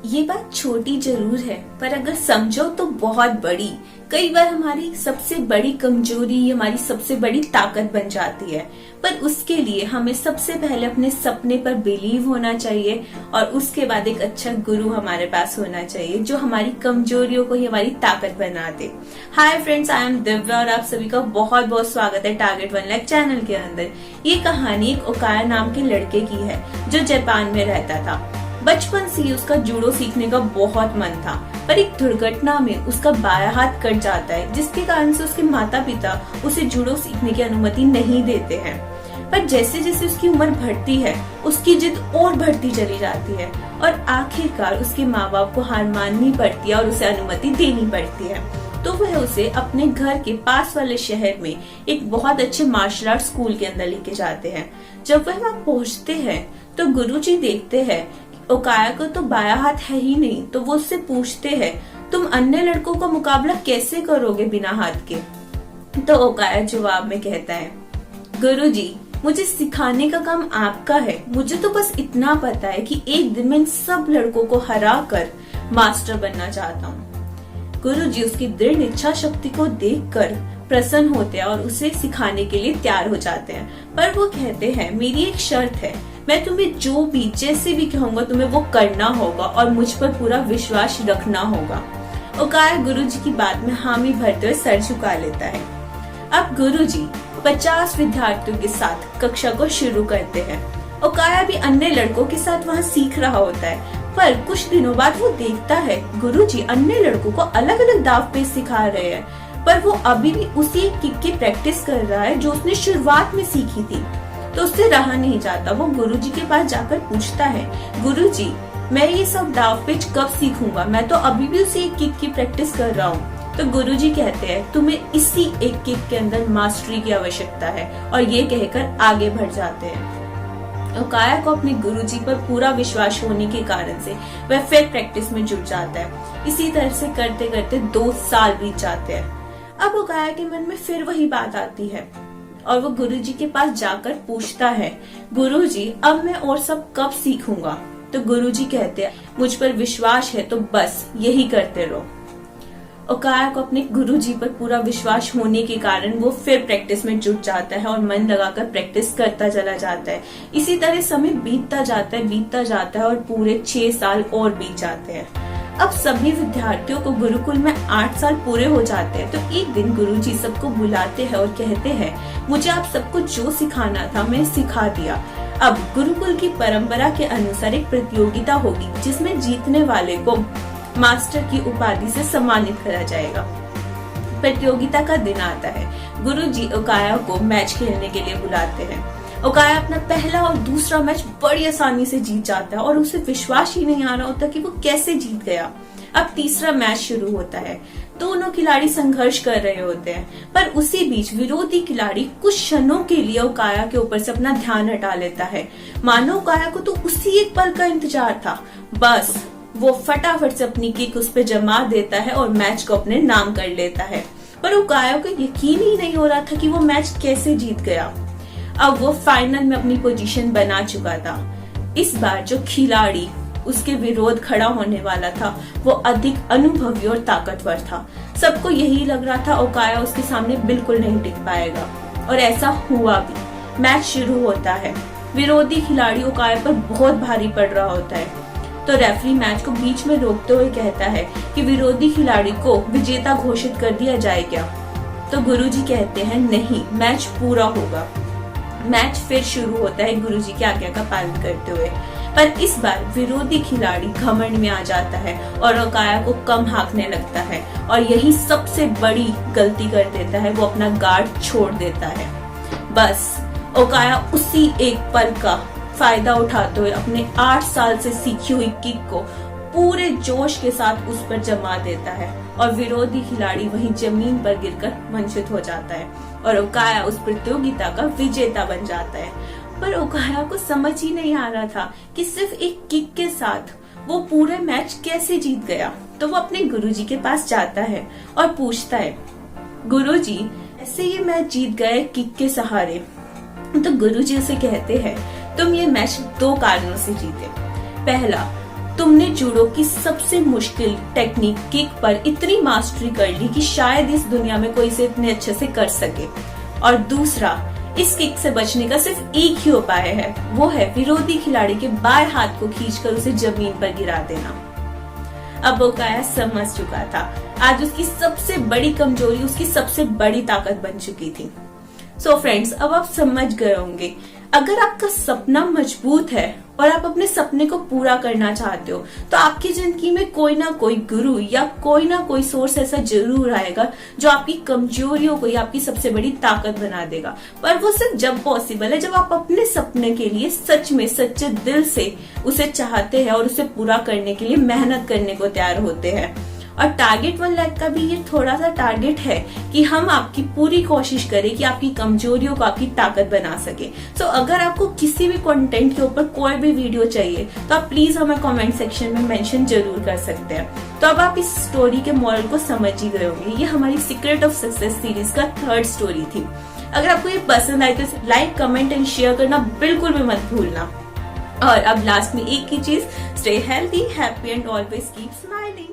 ये बात छोटी जरूर है, पर अगर समझो तो बहुत बड़ी। कई बार हमारी सबसे बड़ी कमजोरी हमारी सबसे बड़ी ताकत बन जाती है। पर उसके लिए हमें सबसे पहले अपने सपने पर बिलीव होना चाहिए और उसके बाद एक अच्छा गुरु हमारे पास होना चाहिए जो हमारी कमजोरियों को ही हमारी ताकत बना दे। Hi friends, I am Divya और आप सभी का बहुत बहुत स्वागत है टारगेट 1 लाख चैनल के अंदर। ये कहानी एक ओकाया नाम के लड़के की है जो जापान में रहता था। बचपन से ही उसका जूडो सीखने का बहुत मन था, पर एक दुर्घटना में उसका बायां हाथ कट जाता है, जिसके कारण से उसके माता पिता उसे जूडो सीखने की अनुमति नहीं देते हैं। पर जैसे जैसे उसकी उम्र बढ़ती है, उसकी जिद और बढ़ती चली जाती है और आखिरकार उसके माँ बाप को हार माननी पड़ती है और उसे अनुमति देनी पड़ती है। तो वह उसे अपने घर के पास वाले शहर में एक बहुत अच्छे मार्शल आर्ट स्कूल के अंदर लेके जाते हैं। जब वह वहाँ पहुँचते हैं तो गुरुजी देखते हैं ओकाया को तो बायां हाथ है ही नहीं, तो वो उससे पूछते हैं तुम अन्य लड़कों का मुकाबला कैसे करोगे बिना हाथ के। तो ओकाया जवाब में कहता है, गुरुजी, मुझे सिखाने का काम आपका है। मुझे तो बस इतना पता है कि एक दिन मैं इन सब लड़कों को हरा कर मास्टर बनना चाहता हूँ। गुरुजी उसकी दृढ़ इच्छा शक्ति को देखकर प्रसन्न होते हैं और उसे सिखाने के लिए तैयार हो जाते हैं। पर वो कहते हैं, मेरी एक शर्त है, मैं तुम्हें जो भी जैसे भी कहूंगा तुम्हें वो करना होगा और मुझ पर पूरा विश्वास रखना होगा। ओकाया गुरुजी की बात में हामी भरते हुए सर झुका लेता है। अब गुरुजी 50 विद्यार्थियों के साथ कक्षा को शुरू करते हैं। ओकाया भी अन्य लड़कों के साथ वहाँ सीख रहा होता है, पर कुछ दिनों बाद वो देखता है गुरुजी अन्य लड़कों को अलग अलग दाव पेच सिखा रहे हैं, पर वो अभी भी उसी किक की प्रैक्टिस कर रहा है जो उसने शुरुआत में सीखी थी। तो उससे रहा नहीं जाता, वो गुरुजी के पास जाकर पूछता है, गुरुजी, मैं ये सब दाव पेच कब सीखूंगा? मैं तो अभी भी उसी एक किक की प्रैक्टिस कर रहा हूँ। तो गुरुजी कहते हैं, तुम्हें इसी एक किक के अंदर मास्टरी की आवश्यकता है, और ये कहकर आगे बढ़ जाते हैं। ओकाया को अपने गुरुजी पर पूरा विश्वास होने के कारण से वह फिर प्रैक्टिस में जुट जाता है। इसी तरह से करते करते 2 साल बीत जाते हैं। अब ओकाया के मन में फिर वही बात आती है और वो गुरुजी के पास जाकर पूछता है, गुरुजी, अब मैं और सब कब सीखूंगा? तो गुरुजी कहते हैं, मुझ पर विश्वास है तो बस यही करते रहो। ओकाया को अपने गुरुजी पर पूरा विश्वास होने के कारण वो फिर प्रैक्टिस में जुट जाता है और मन लगाकर प्रैक्टिस करता चला जाता है। इसी तरह समय बीतता जाता है और पूरे 6 साल और बीत जाते हैं। अब सभी विद्यार्थियों को गुरुकुल में 8 साल पूरे हो जाते हैं। तो एक दिन गुरुजी सबको बुलाते हैं और कहते हैं, मुझे आप सबको जो सिखाना था मैं सिखा दिया। अब गुरुकुल की परंपरा के अनुसार एक प्रतियोगिता होगी जिसमें जीतने वाले को मास्टर की उपाधि से सम्मानित करा जाएगा। प्रतियोगिता का दिन आता है। गुरुजी ओकाया को मैच खेलने के लिए बुलाते हैं। ओकाया अपना पहला और दूसरा मैच बड़ी आसानी से जीत जाता है और उसे विश्वास ही नहीं आ रहा होता कि वो कैसे जीत गया। अब तीसरा मैच शुरू होता है। दोनों खिलाड़ी संघर्ष कर रहे होते हैं, पर उसी बीच विरोधी खिलाड़ी कुछ क्षणों के लिए ओकाया के ऊपर से अपना ध्यान हटा लेता है। मानो ओकाया को तो उसी एक पल का इंतजार था। बस वो फटाफट से अपनी किक उस पर जमा देता है और मैच को अपने नाम कर लेता है। पर ओकाया को यकीन ही नहीं हो रहा था कि वो मैच कैसे जीत गया। अब वो फाइनल में अपनी पोजीशन बना चुका था। इस बार जो खिलाड़ी उसके विरोध खड़ा होने वाला था वो अधिक अनुभवी और ताकतवर था। सबको यही लग रहा था ओकाया उसके सामने बिल्कुल नहीं टिक पाएगा, और ऐसा हुआ भी। मैच शुरू होता है। विरोधी खिलाड़ी ओकाया पर बहुत भारी पड़ रहा होता है। तो रेफरी मैच को बीच में रोकते हुए कहता है कि विरोधी खिलाड़ी को विजेता घोषित कर दिया जाए क्या? तो गुरुजी कहते हैं, नहीं, मैच पूरा होगा। मैच फिर शुरू होता है गुरुजी की आज्ञा का पालन करते हुए, पर इस बार विरोधी खिलाड़ी घमंड में आ जाता है और ओकाया को कम हांकने लगता है और यही सबसे बड़ी गलती कर देता है। वो अपना गार्ड छोड़ देता है। बस ओकाया उसी एक पल का फायदा उठाते हुए अपने 8 साल से सीखी हुई किक को पूरे जोश के साथ उस पर जमा देता है और विरोधी खिलाड़ी वहीं जमीन पर गिरकर वंचित हो जाता है और ओकाया उस प्रतियोगिता का विजेता बन जाता है। पर ओकाया को समझ ही नहीं आ रहा था कि सिर्फ एक किक के साथ वो पूरे मैच कैसे जीत गया। तो वो अपने गुरुजी के पास जाता है और पूछता है, गुरुजी, ऐसे ये मैच जीत गए किक के सहारे। तो गुरुजी उसे कहते हैं, तुम ये मैच 2 कारणों से जीते। पहला, तुमने जूडो की सबसे मुश्किल टेक्निक किक पर इतनी मास्टरी कर ली कि शायद इस दुनिया में कोई इसे इतने अच्छे से कर सके। और दूसरा, इस किक से बचने का सिर्फ एक ही उपाय है, वो है विरोधी खिलाड़ी के बाएं हाथ को खींचकर उसे जमीन पर गिरा देना। अब वो काया समझ चुका था, आज उसकी सबसे बड़ी कमजोरी उसकी सबसे बड़ी ताकत बन चुकी थी। सो फ्रेंड्स, अब आप समझ गए होंगे, अगर आपका सपना मजबूत है और आप अपने सपने को पूरा करना चाहते हो तो आपकी जिंदगी में कोई ना कोई गुरु या कोई ना कोई सोर्स ऐसा जरूर आएगा जो आपकी कमजोरियों को या आपकी सबसे बड़ी ताकत बना देगा। पर वो सिर्फ जब पॉसिबल है, जब आप अपने सपने के लिए सच में सच्चे दिल से उसे चाहते हैं और उसे पूरा करने के लिए मेहनत करने को तैयार होते हैं। और टारगेट 1 लाख का भी ये थोड़ा सा टारगेट है कि हम आपकी पूरी कोशिश करें कि आपकी कमजोरियों को आपकी ताकत बना सके। सो अगर आपको किसी भी कंटेंट के ऊपर कोई भी वीडियो चाहिए तो आप प्लीज हमें कमेंट सेक्शन में मेंशन जरूर कर सकते हैं। तो अब आप इस स्टोरी के मॉरल को समझ ही गए होंगे, ये हमारी सीक्रेट ऑफ सक्सेस सीरीज का 3rd स्टोरी थी। अगर आपको ये पसंद आए तो लाइक, कमेंट एंड शेयर करना बिल्कुल भी मत भूलना। और अब लास्ट में एक ही चीज, stay healthy, happy and always keep smiling.